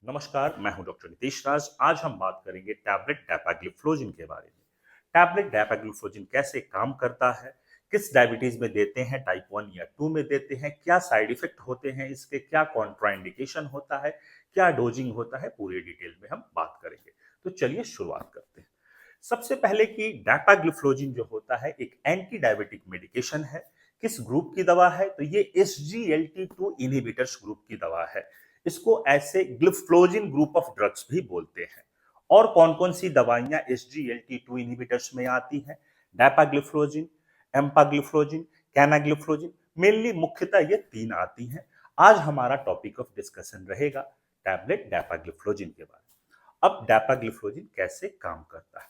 नमस्कार, मैं हूं डॉक्टर नितेश राज। आज हम बात करेंगे टैबलेट डैपाग्लिफ्लोजिन के बारे में। टैबलेट डैपाग्लिफ्लोजिन कैसे काम करता है, किस डायबिटीज में देते हैं, टाइप 1 या 2 में देते हैं, क्या साइड इफेक्ट होते हैं इसके, क्या कॉन्ट्राइंडिकेशन होता है, क्या डोजिंग होता है, पूरी डिटेल में हम बात करेंगे। तो चलिए शुरुआत करते हैं। सबसे पहले कि डैपाग्लिफ्लोजिन जो होता है एक एंटी डायबिटिक मेडिकेशन है। किस ग्रुप की दवा है? तो ये SGLT2 इनहिबिटर्स ग्रुप की दवा है। इसको ऐसे ग्लिफ्लोजिन ग्रुप ऑफ ड्रग्स भी बोलते हैं। और कौन कौन सी दवाइयां SGLT2 इनहिबिटर्स में आती हैं? डैपाग्लिफ्लोजिन, एम्पाग्लिफ्लोजिन, कैनाग्लिफ्लोजिन, मेनली मुख्यतः ये तीन आती हैं। आज हमारा टॉपिक ऑफ डिस्कशन रहेगा टैबलेट डैपाग्लिफ्लोजिन के बारे में। अब डैपाग्लिफ्लोजिन कैसे काम करता है,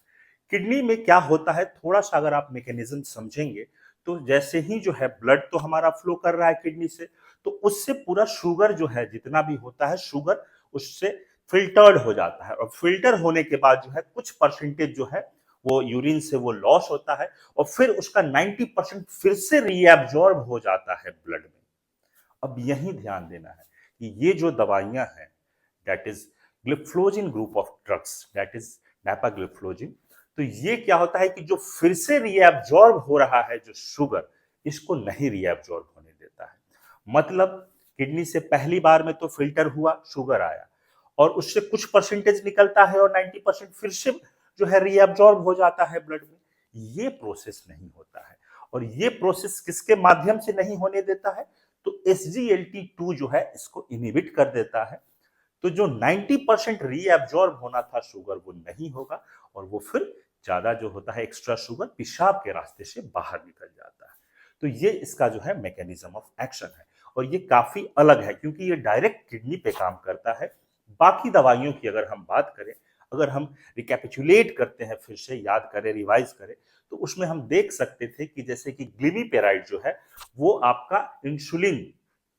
किडनी में क्या होता है, थोड़ा सा अगर आप मैकेनिज्म समझेंगे तो जैसे ही जो है ब्लड तो हमारा फ्लो कर रहा है किडनी से, तो उससे पूरा शुगर जो है जितना भी होता है शुगर उससे फिल्टर्ड हो जाता है, और फिल्टर होने के बाद जो है कुछ परसेंटेज जो है वो यूरिन से वो लॉस होता है, और फिर उसका 90% फिर से रीएब्जॉर्ब हो जाता है ब्लड में। अब यही ध्यान देना है कि ये जो दवाइयां हैं, that is gliflozin group of drugs, that is dapagliflozin, तो ये क्या होता है कि जो फिर से रीएब्जॉर्ब हो रहा है जो शुगर, इसको नहीं रीएब्जॉर्ब होने देता है। मतलब किडनी से पहली बार में तो फिल्टर हुआ, शुगर आया, और उससे कुछ परसेंटेज निकलता है और 90% फिर से जो है रीएब्जॉर्ब हो जाता है ब्लड में। ये प्रोसेस नहीं होता है। और ये प्रोसेस किसके माध्यम से नहीं होने देता है? तो SGLT2 जो है इसको इनहिबिट कर देता है। तो जो 90% रीएब्जॉर्ब होना था शुगर वो नहीं होगा, और वो फिर ज्यादा जो होता है एक्स्ट्रा शुगर पेशाब के रास्ते से बाहर निकल जाता है। तो ये इसका जो है मैकेनिज्म ऑफ एक्शन है, और ये काफी अलग है क्योंकि ये डायरेक्ट किडनी पे काम करता है। बाकी दवाइयों की अगर हम बात करें, अगर हम रिकैपिचुलेट करते हैं, फिर से याद करें, रिवाइज करें, तो उसमें हम देख सकते थे कि जैसे कि ग्लिमीपेराइड जो है वो आपका इंसुलिन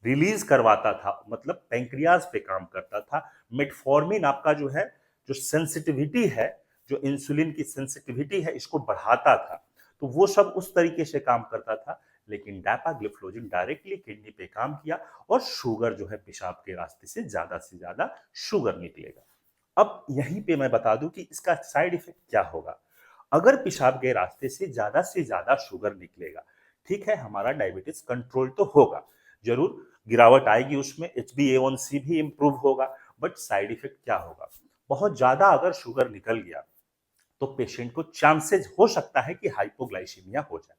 रिलीज करवाता था, मतलब पैंक्रियाज पे काम करता था। मेटफॉर्मिन आपका जो है, जो सेंसिटिविटी है, जो इंसुलिन की सेंसिटिविटी है, इसको बढ़ाता था। तो वो सब उस तरीके से काम करता था। लेकिन डैपाग्लिफ्लोजिन डायरेक्टली किडनी पे काम किया, और शुगर जो है पेशाब के रास्ते से ज्यादा शुगर निकलेगा। अब यहीं पे मैं बता दूं कि इसका साइड इफेक्ट क्या होगा। अगर पेशाब के रास्ते से ज्यादा शुगर निकलेगा, ठीक है, हमारा डायबिटीज कंट्रोल तो होगा, जरूर गिरावट आएगी उसमें, HbA1c भी इंप्रूव होगा, बट साइड इफेक्ट क्या होगा? बहुत ज्यादा अगर शुगर निकल गया तो पेशेंट को चांसेस हो सकता है कि हाइपोग्लाइसीमिया हो जाए।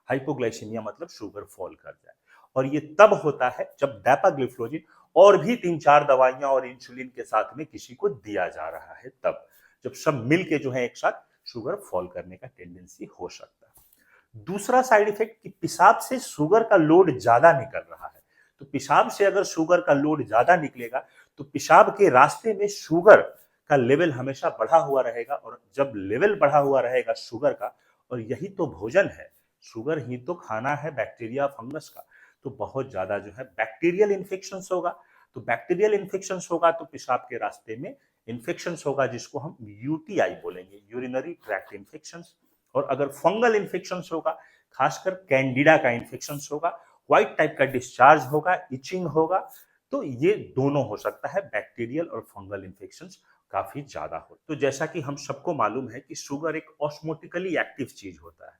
हाइपोग्लाइसीमिया मतलब शुगर फॉल कर जाए, और ये तब होता है जब डैपाग्लिफ्लोजिन और भी तीन चार दवाइयां और इंसुलिन के साथ में किसी को दिया जा रहा है, तब जब सब मिल के जो है एक साथ शुगर फॉल करने का टेंडेंसी हो सकता है। दूसरा साइड इफेक्ट कि पेशाब से शुगर का लोड ज्यादा निकल रहा है। तो पेशाब से अगर शुगर का लोड ज्यादा निकलेगा तो पेशाब के रास्ते में शुगर का लेवल हमेशा बढ़ा हुआ रहेगा, और जब लेवल बढ़ा हुआ रहेगा शुगर का, और यही तो भोजन है, शुगर ही तो खाना है बैक्टीरिया फंगस का, तो बहुत ज्यादा जो है बैक्टीरियल इन्फेक्शन होगा। तो बैक्टीरियल इन्फेक्शन होगा तो पेशाब के रास्ते में इन्फेक्शन होगा, जिसको हम UTI बोलेंगे, यूरिनरी ट्रैक्ट इन्फेक्शन। और अगर फंगल इन्फेक्शन होगा, खासकर कैंडिडा का इन्फेक्शन होगा, व्हाइट टाइप का डिस्चार्ज होगा, इचिंग होगा, तो ये दोनों हो सकता है, बैक्टीरियल और फंगल इन्फेक्शन काफी ज्यादा हो। तो जैसा कि हम सबको मालूम है कि शुगर एक ऑस्मोटिकली एक्टिव चीज होता है,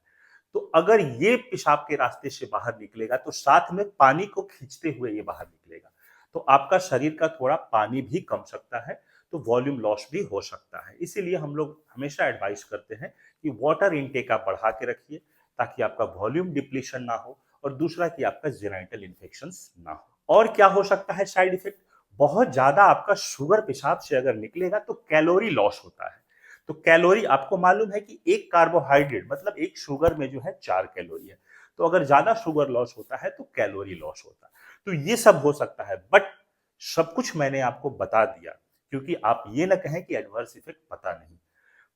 तो अगर ये पेशाब के रास्ते से बाहर निकलेगा तो साथ में पानी को खींचते हुए ये बाहर निकलेगा, तो आपका शरीर का थोड़ा पानी भी कम सकता है, तो वॉल्यूम लॉस भी हो सकता है। इसीलिए हम लोग हमेशा एडवाइस करते हैं कि वाटर इनटेक आप बढ़ा के रखिए, ताकि आपका वॉल्यूम डिप्लीशन ना हो, और दूसरा कि आपका जेनाइटल इन्फेक्शन ना हो। और क्या हो सकता है साइड इफेक्ट? बहुत ज्यादा आपका शुगर पेशाब से अगर निकलेगा तो कैलोरी लॉस होता है। तो कैलोरी आपको मालूम है कि एक कार्बोहाइड्रेट मतलब एक शुगर में जो है 4 कैलोरी है, तो अगर ज्यादा शुगर लॉस होता है तो कैलोरी लॉस होता है। तो ये सब हो सकता है, बट सब कुछ मैंने आपको बता दिया, क्योंकि आप ये ना कहें कि एडवर्स इफेक्ट पता नहीं।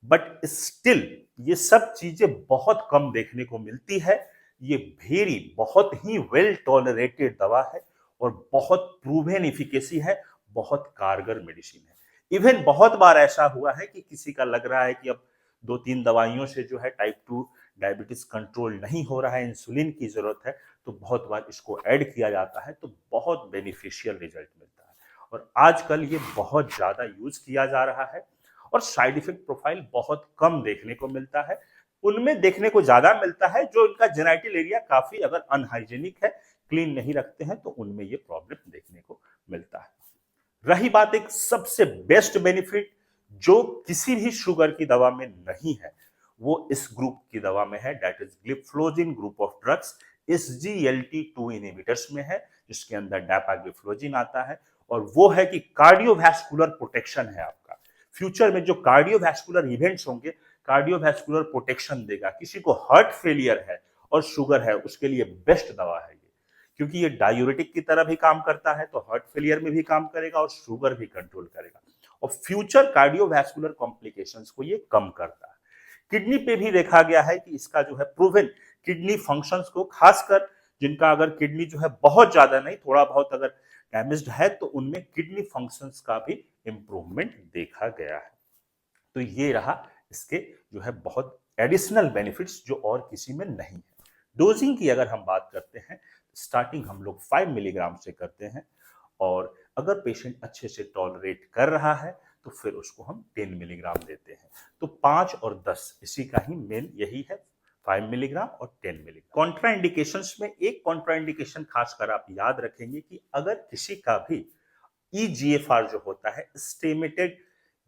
बट स्टिल ये सब चीजें बहुत कम देखने को मिलती है। ये वेरी बहुत ही वेल टॉलरेटेड दवा है, और बहुत प्रूवन इफिकेसी है, बहुत कारगर मेडिसिन है। इवन बहुत बार ऐसा हुआ है कि किसी का लग रहा है कि अब दो तीन दवाइयों से जो है टाइप 2 डायबिटीज कंट्रोल नहीं हो रहा है, इंसुलिन की जरूरत है, तो बहुत बार इसको ऐड किया जाता है, तो बहुत बेनिफिशियल रिजल्ट मिलता है। और आजकल ये बहुत ज़्यादा यूज़ किया जा रहा है और साइड इफ़ेक्ट प्रोफ़ाइल बहुत कम देखने को मिलता है। उनमें देखने को ज़्यादा मिलता है जो इनका जेनिटल एरिया काफ़ी अगर अनहाइजीनिक है, क्लीन नहीं रखते हैं तो उनमें ये प्रॉब्लम देखने को मिलता है। रही बात एक सबसे बेस्ट बेनिफिट जो किसी भी शुगर की दवा में नहीं है, वो इस ग्रुप की दवा में है, that is gliflozin group of drugs SGLT2 inhibitors में है, जिसके अंदर डैपाग्लिफ्लोजिन आता है और वो है कि कार्डियोवैस्कुलर प्रोटेक्शन है आपका। फ्यूचर में जो कार्डियोवैस्कुलर इवेंट्स होंगे, कार्डियोवैस्कुलर प्रोटेक्शन देगा। किसी को हार्ट फेलियर है और शुगर है, उसके लिए बेस्ट दवा है ये, क्योंकि ये डायूरेटिक की तरह भी काम करता है, तो हार्ट फेलियर में भी काम करेगा और शुगर भी कंट्रोल करेगा और फ्यूचर कार्डियोवैस्कुलर कॉम्प्लिकेशंस को ये कम करता है। किडनी पे भी देखा गया है कि इसका जो है प्रूवन किडनी फंक्शंस को, खासकर जिनका अगर किडनी जो है बहुत ज्यादा नहीं, थोड़ा बहुत अगर डैमेज्ड है, तो उनमें किडनी फंक्शंस का भी इंप्रूवमेंट देखा गया है। तो ये रहा इसके जो है बहुत एडिशनल बेनिफिट्स जो और किसी में नहीं है। डोजिंग की अगर हम बात करते हैं, स्टार्टिंग हम लोग 5 मिलीग्राम से करते हैं और अगर पेशेंट अच्छे से टॉलरेट कर रहा है तो फिर उसको हम 10 मिलीग्राम देते हैं। तो 5 और 10 इसी का ही मेन यही है, 5 मिलीग्राम और 10 मिलीग्राम। कॉन्ट्राइंडिकेशंस में एक कॉन्ट्राइंडिकेशन खासकर आप याद रखेंगे कि अगर किसी का भी EGFR जो होता है, एस्टिमेटेड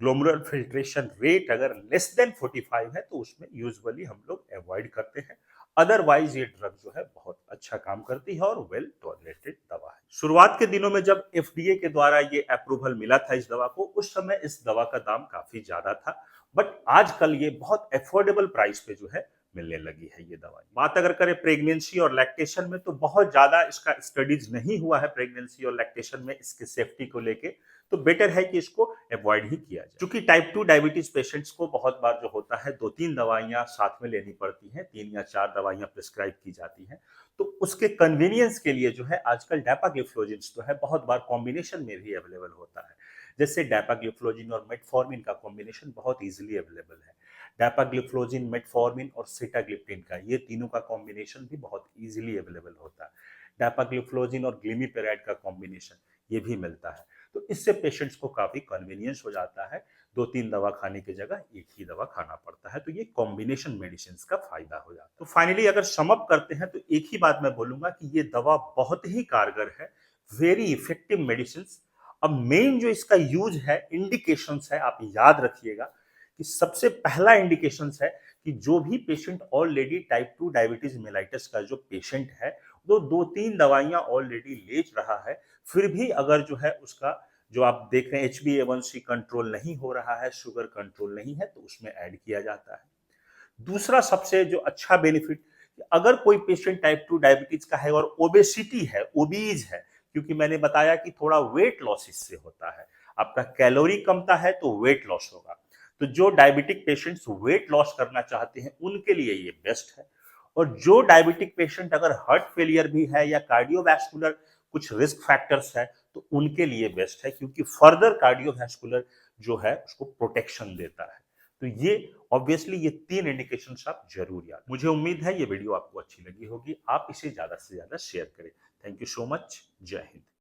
ग्लोमेरुलर फिल्ट्रेशन रेट, अगर लेस देन 45 है तो उसमें यूजुअली हम लोग अवॉइड करते हैं। अदरवाइज ये ड्रग जो है बहुत अच्छा काम करती है और वेल टॉलरेटेड दवा है। शुरुआत के दिनों में जब FDA के द्वारा ये अप्रूवल मिला था इस दवा को, उस समय इस दवा का दाम काफी ज्यादा था, बट आजकल ये बहुत अफोर्डेबल प्राइस पे जो है मिलने लगी है ये दवाई। बात अगर करें प्रेगनेंसी और लैक्टेशन में, तो बहुत ज्यादा इसका स्टडीज नहीं हुआ है प्रेगनेंसी और लैक्टेशन में इसके सेफ्टी को लेके, तो बेटर है कि इसको अवॉइड ही किया जाए। क्योंकि टाइप 2 डायबिटीज पेशेंट्स को बहुत बार जो होता है 2-3 दवाइयां साथ में लेनी पड़ती हैं, 3 या 4 दवाइयां प्रिस्क्राइब की जाती हैं, तो उसके कन्वीनियंस के लिए जो है आजकल डैपाग्लिफ्लोजिन जो है बहुत बार कॉम्बिनेशन में भी अवेलेबल होता है। जैसे डैपाग्लिफ्लोजिन और मेटफॉर्मिन का कॉम्बिनेशन बहुत इजीली अवेलेबल है। डैपाग्लिफ्लोजिन, मेटफॉर्मिन और सिटाग्लिप्टिन का, ये तीनों का कॉम्बिनेशन भी बहुत इजीली अवेलेबल होता है। डैपाग्लिफ्लोजिन और ग्लिमिपेराइड का कॉम्बिनेशन ये भी मिलता है। तो इससे पेशेंट्स को काफी कन्वीनियंस हो जाता है, 2-3 दवा खाने की जगह एक ही दवा खाना पड़ता है, तो ये कॉम्बिनेशन मेडिसिन का फायदा हो जाता है। तो फाइनली अगर सम अप करते हैं तो एक ही बात मैं बोलूंगा कि ये दवा बहुत ही कारगर है, वेरी इफेक्टिव मेडिसिन। अब मेन जो इसका यूज है, इंडिकेशंस है, आप याद रखिएगा कि सबसे पहला इंडिकेशंस है कि जो भी patient already type 2 diabetes mellitus का जो पेशेंट है, वो 2-3 दवाइयां ऑलरेडी ले रहा है, फिर भी अगर जो है उसका जो आप देख रहे हैं HbA1c कंट्रोल नहीं हो रहा है, शुगर कंट्रोल नहीं है, तो उसमें ऐड किया जाता है। दूसरा सबसे जो अच्छा बेनिफिट, अगर कोई पेशेंट टाइप 2 डायबिटीज का है और ओबेसिटी है, ओबीज है, क्योंकि मैंने बताया कि थोड़ा वेट लॉस इससे होता है, आपका कैलोरी कमता है तो वेट लॉस होगा, तो जो डायबिटिक पेशेंट्स वेट लॉस करना चाहते हैं उनके लिए ये बेस्ट है। और जो डायबिटिक पेशेंट अगर हार्ट फेलियर भी है या कार्डियोवैस्कुलर कुछ रिस्क फैक्टर्स है, तो उनके लिए बेस्ट है, क्योंकि फर्दर कार्डियोवैस्कुलर जो है उसको प्रोटेक्शन देता है। तो ये ऑब्वियसली ये 3 इंडिकेशंस आप जरूर याद। मुझे उम्मीद है ये वीडियो आपको अच्छी लगी होगी, आप इसे ज्यादा से ज्यादा शेयर करें। Thank you so much. जय हिंद।